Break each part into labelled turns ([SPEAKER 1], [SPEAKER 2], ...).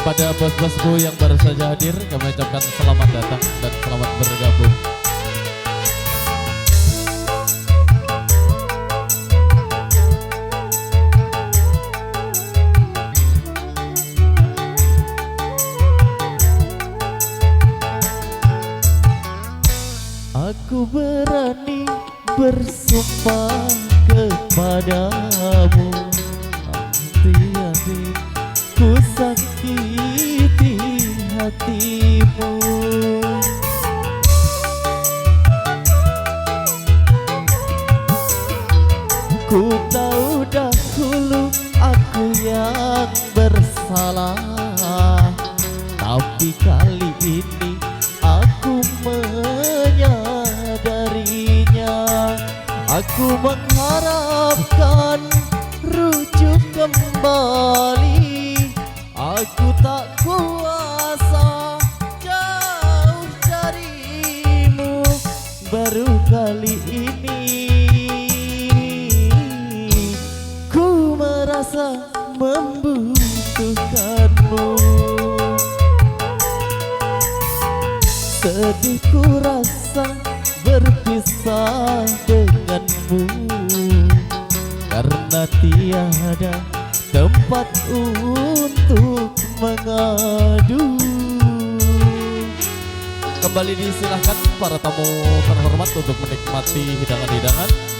[SPEAKER 1] Kepada bos-bosku yang baru saja hadir, kami ucapkan selamat datang dan selamat bergabung. Aku berani bersumpah kepadamu, hati-hati ku sakiti hatimu. Ku tahu dahulu aku yang bersalah, tapi kali ini aku menyadarinya. Aku mengharapkan rujuk kembali. Aku tak kuasa jauh darimu. Baru kali ini ku merasa membutuhkanmu. Sedih ku rasa berpisah denganmu, karena tiada tempat untuk mengadu. Kembali disilahkan para tamu terhormat untuk menikmati hidangan-hidangan.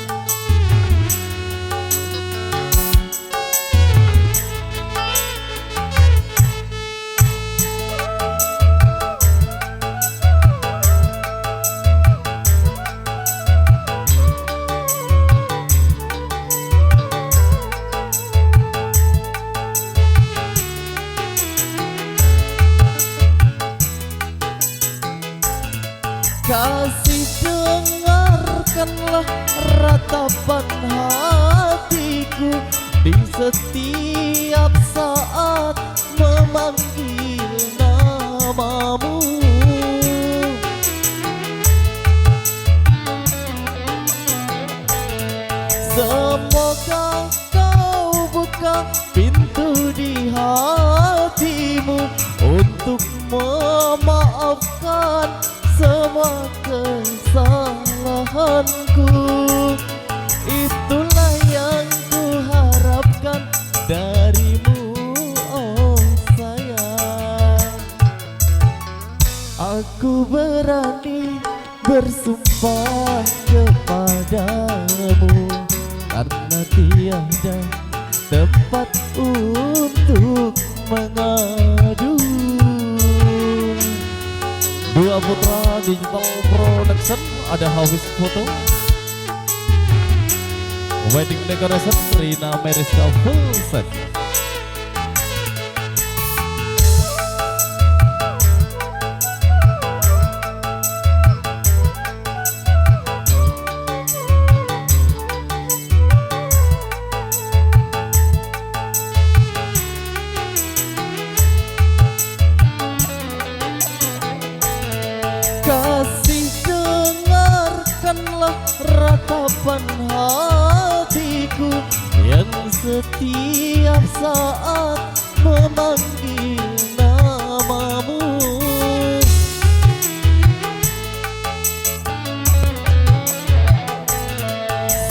[SPEAKER 1] Kasih, dengarkanlah ratapan hatiku di setiap saat memanggil namamu. Semoga kau buka pintu di hatimu untuk memaafkan semua kesalahanku. Itulah yang ku harapkan darimu, oh sayang. Aku berani bersumpah kepadamu, karena tiada tempat untuk mengadu. Dua Putra Digital Production, ada Hafiz Foto, Wedding Decoration Rina Meriska full set. Kasih, dengarkanlah ratapan hatiku yang setiap saat memanggil namamu.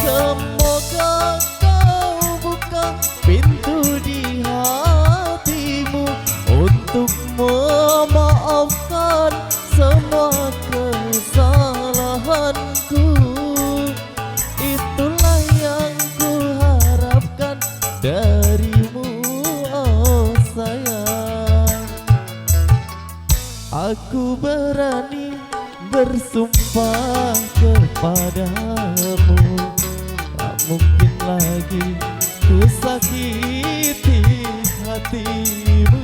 [SPEAKER 1] Semoga kau buka pintu di hatimu untuk memaafkan semua kesalahanku. Itulah yang ku harapkan darimu, oh sayang. Aku berani bersumpah kepadamu, tak mungkin lagi ku sakiti hatimu.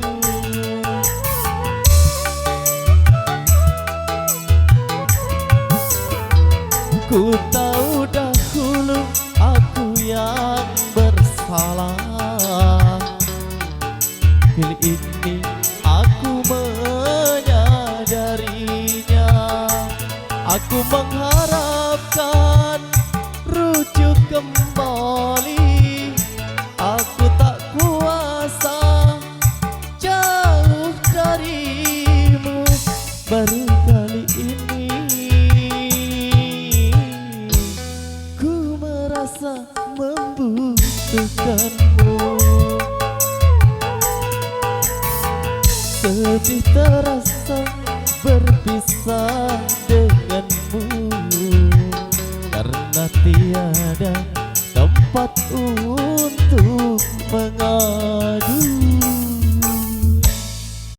[SPEAKER 1] Ku tahu dahulu aku yang bersalah, kali ini aku menyadarinya. Aku mengharapkan rujuk kembali. Aku tak kuasa baru kali ini ku merasa membutuhkanmu. Sedih terasa berpisah denganmu, karena tiada tempat untuk mengadu.